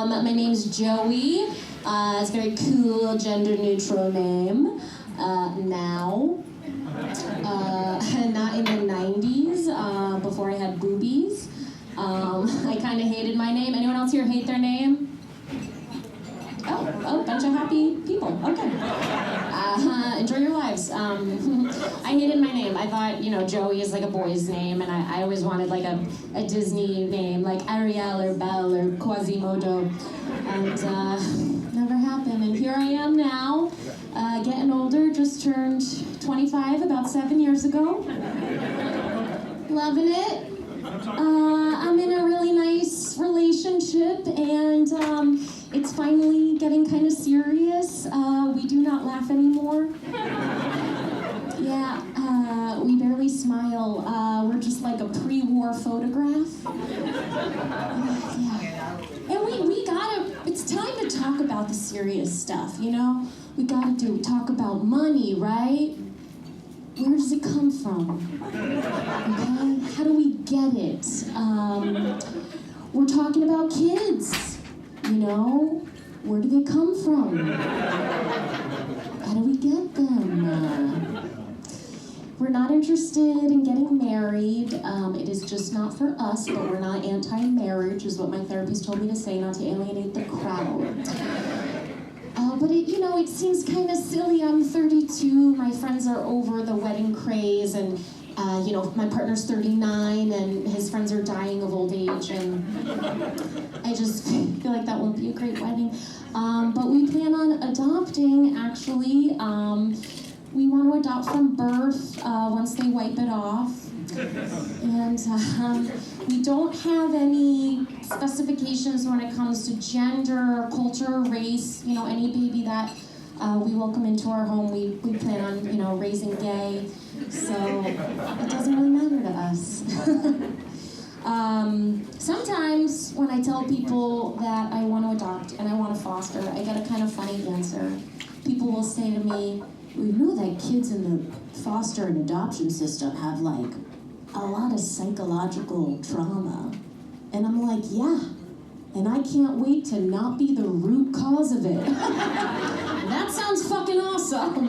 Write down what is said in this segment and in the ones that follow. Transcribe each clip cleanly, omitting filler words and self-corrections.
My name's Joey. It's a very cool, gender-neutral name. Now. Not in the 90s, before I had boobies. I kind of hated my name. Anyone else here hate their name? Oh, bunch of happy people. Okay. Enjoy your lives. I hated my name. I thought, Joey is like a boy's name, and I always wanted like a Disney name, like Ariel or Belle or Quasimodo. And never happened. And here I am now, getting older, just turned 25 about 7 years ago. Loving it. I'm in a really nice relationship, and it's finally getting kind of serious. We do not laugh anymore. Yeah, we barely smile. We're just like a pre-war photograph. Yeah. And we gotta, it's time to talk about the serious stuff, We gotta talk about money, right? Where does it come from? Okay, how do we get it? We're talking about kids, Where do they come from? How do we get them? We're not interested in getting married. It is just not for us, but we're not anti-marriage, is what my therapist told me to say, not to alienate the crowd. But it seems kind of silly. I'm 32. My friends are over the wedding craze, and my partner's 39, and his friends are dying of old age, and I just feel like that won't be a great wedding. But we plan on adopting, actually. We want to adopt from birth once they wipe it off. And we don't have any specifications when it comes to gender, culture, race. Any baby that we welcome into our home, we plan on, raising gay. So it doesn't really matter to us. Sometimes when I tell people that I want to adopt and I want to foster, I get a kind of funny answer. People will say to me, "We know that kids in the foster and adoption system have like a lot of psychological trauma." And I'm like, yeah, and I can't wait to not be the root cause of it. That sounds fucking awesome.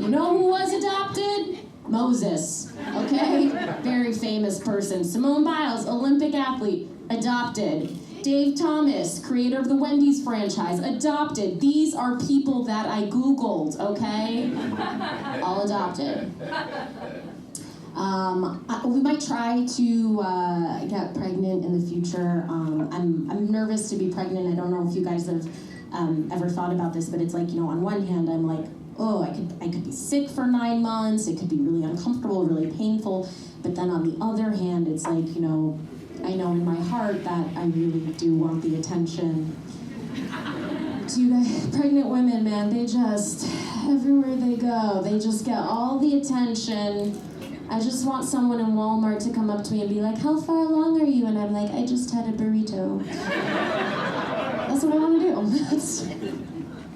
You know who was adopted? Moses, okay? Very famous person. Simone Biles, Olympic athlete, adopted. Dave Thomas, creator of the Wendy's franchise, adopted. These are people that I Googled, okay? All adopted. We might try to get pregnant in the future. I'm nervous to be pregnant. I don't know if you guys have ever thought about this, but it's like, on one hand, I'm like, oh, I could be sick for 9 months. It could be really uncomfortable, really painful. But then on the other hand, it's like, I know in my heart that I really do want the attention. Pregnant women, man, they just, everywhere they go, they just get all the attention. I just want someone in Walmart to come up to me and be like, "How far along are you?" And I'm like, "I just had a burrito." That's what I want to do.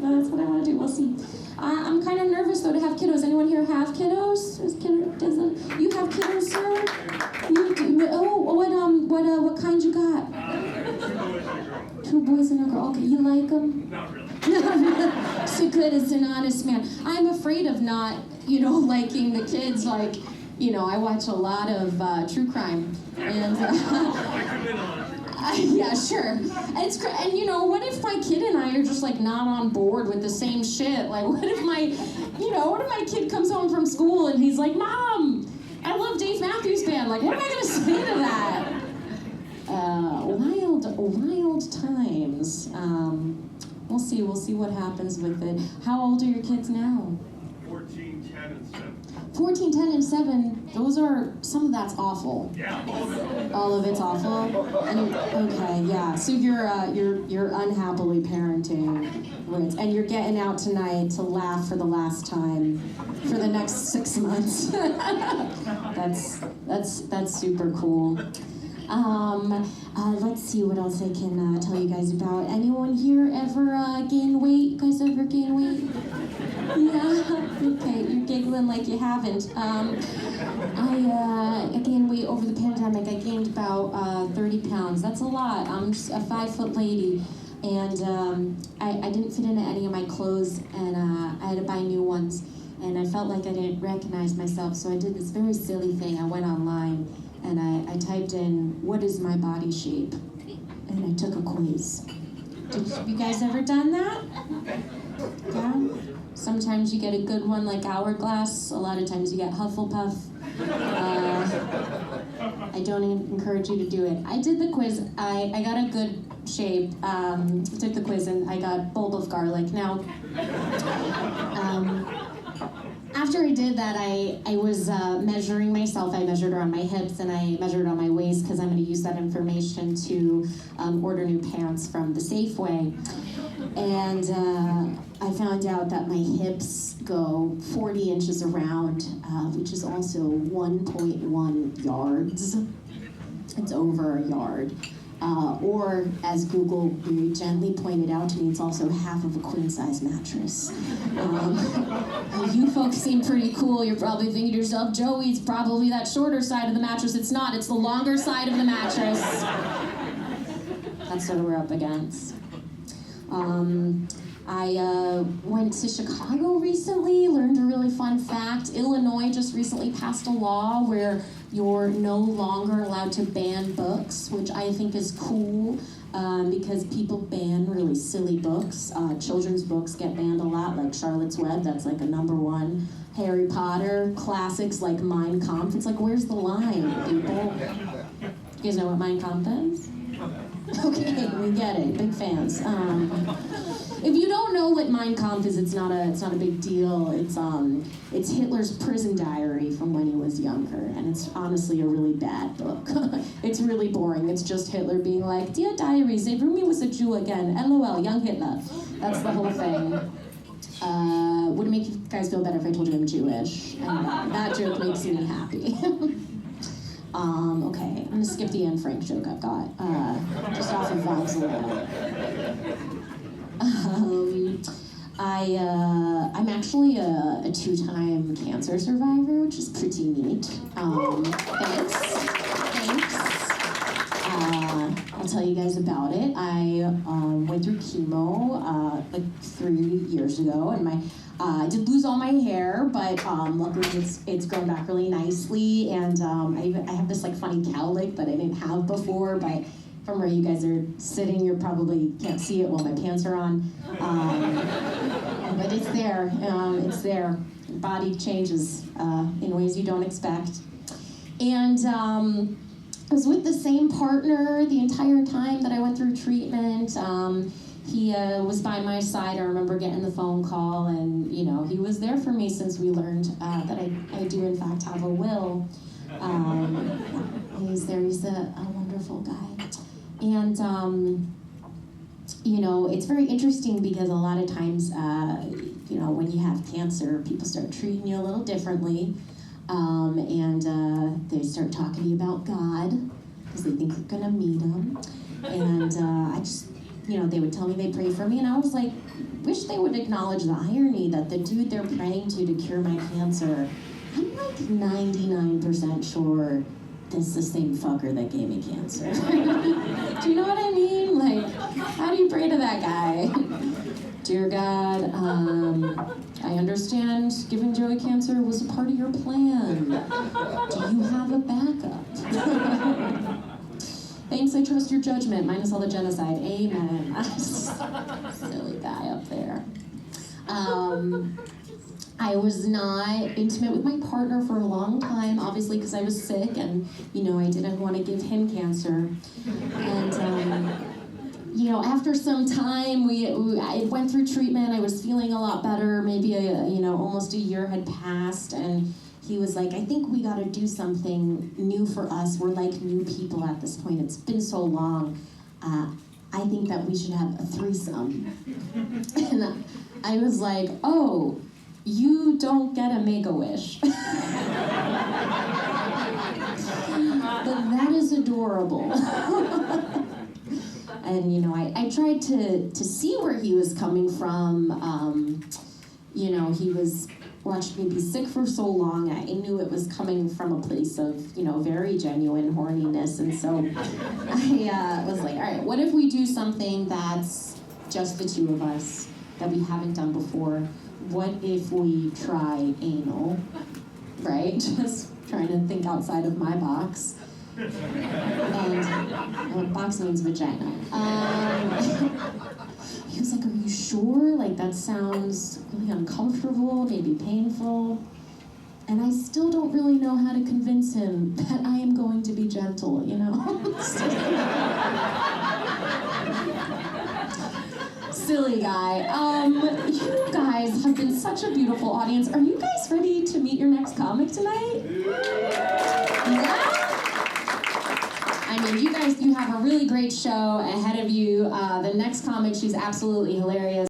That's what I want to do. We'll see. I'm kind of nervous, though, to have kiddos. Anyone here have kiddos? You have kiddos, sir? You do? What kind you got? 2 boys and a girl. Okay, you like them? Not really. So good, it's an honest man. I'm afraid of not, liking the kids. Like, I watch a lot of true crime, and yeah, sure. And what if my kid and I are just like not on board with the same shit? Like, what if my kid comes home from school and he's like, "Mom, I love Dave Matthews Band." Like, what am I gonna say to that? Wild times. We'll see what happens with it. How old are your kids now? 14, 10, and 7. 14, 10, and 7, those are, some of that's awful. Yeah, all of it. All of it's awful? Okay, yeah. So you're unhappily parenting, and you're getting out tonight to laugh for the last time for the next 6 months. That's super cool. Let's see what else I can tell you guys about. Anyone here ever gain weight? You guys ever gain weight? Yeah? Okay, you're giggling like you haven't. I gained weight over the pandemic. I gained about 30 pounds. That's a lot. I'm just a 5-foot lady. And I didn't fit into any of my clothes, and I had to buy new ones. And I felt like I didn't recognize myself, so I did this very silly thing. I went online, and I typed in, "What is my body shape?" And I took a quiz. Have you guys ever done that? Yeah? Sometimes you get a good one like Hourglass. A lot of times you get Hufflepuff. I don't encourage you to do it. I did the quiz. I got a good shape. Took the quiz and I got bulb of garlic. Now, after I did that, I was measuring myself. I measured around my hips and I measured on my waist because I'm going to use that information to order new pants from the Safeway. And I found out that my hips go 40 inches around, which is also 1.1 yards. It's over a yard. Or, as Google very gently pointed out to me, it's also half of a queen-size mattress. You folks seem pretty cool. You're probably thinking to yourself, Joey's probably that shorter side of the mattress. It's not. It's the longer side of the mattress. That's what we're up against. I went to Chicago recently, learned a really fun fact. Illinois just recently passed a law where you're no longer allowed to ban books, which I think is cool because people ban really silly books. Children's books get banned a lot, like Charlotte's Web, that's like a #1. Harry Potter, classics like Mein Kampf. It's like, where's the line, people? You guys know what Mein Kampf is? Okay, we get it. Big fans. If you don't know what Mein Kampf is, it's not a big deal. It's Hitler's prison diary from when he was younger, and it's honestly a really bad book. It's really boring. It's just Hitler being like, "Dear diaries, they Rumi was a Jew again. LOL, young Hitler." That's the whole thing. Would it make you guys feel better if I told you I'm Jewish? And that joke makes me happy. Okay, I'm gonna skip the Anne Frank joke I've got, just off of vibes alone. I'm actually a 2-time cancer survivor, which is pretty neat. Thanks. I'll tell you guys about it. I went through chemo like 3 years ago, and I did lose all my hair, but luckily it's grown back really nicely, and I have this like funny cowlick that I didn't have before, but from where you guys are sitting, you probably can't see it while my pants are on. But it's there. It's there. Your body changes in ways you don't expect. And I was with the same partner the entire time that I went through treatment. He was by my side. I remember getting the phone call, and he was there for me since we learned that I do in fact have a will. He's there. He's a wonderful guy. And, it's very interesting because a lot of times, when you have cancer, people start treating you a little differently. And they start talking to you about God because they think you're going to meet him. And I just, they would tell me they pray for me. And I was like, wish they would acknowledge the irony that the dude they're praying to cure my cancer, I'm like 99% sure it's the same fucker that gave me cancer. Do you know what I mean? Like, how do you pray to that guy? Dear God, I understand giving Joey cancer was a part of your plan. Do you have a backup? Thanks, I trust your judgment, minus all the genocide. Amen. Silly guy up there. I was not intimate with my partner for a long time, obviously because I was sick and, I didn't want to give him cancer. And, after some time, I went through treatment, I was feeling a lot better, maybe, almost a year had passed, and he was like, I think we got to do something new for us. We're like new people at this point. It's been so long. I think that we should have a threesome. And I was like, oh, you don't get a Make-A-Wish. But that is adorable. And, I tried to see where he was coming from. He was watched me be sick for so long. I knew it was coming from a place of, very genuine horniness. And so I was like, all right, what if we do something that's just the two of us, that we haven't done before. What if we try anal, right? Just trying to think outside of my box. And box means vagina. He was like, are you sure? Like, that sounds really uncomfortable, maybe painful. And I still don't really know how to convince him that I am going to be gentle, you know? Silly guy. You guys have been such a beautiful audience. Are you guys ready to meet your next comic tonight? Yeah? I mean, you have a really great show ahead of you. The next comic, she's absolutely hilarious.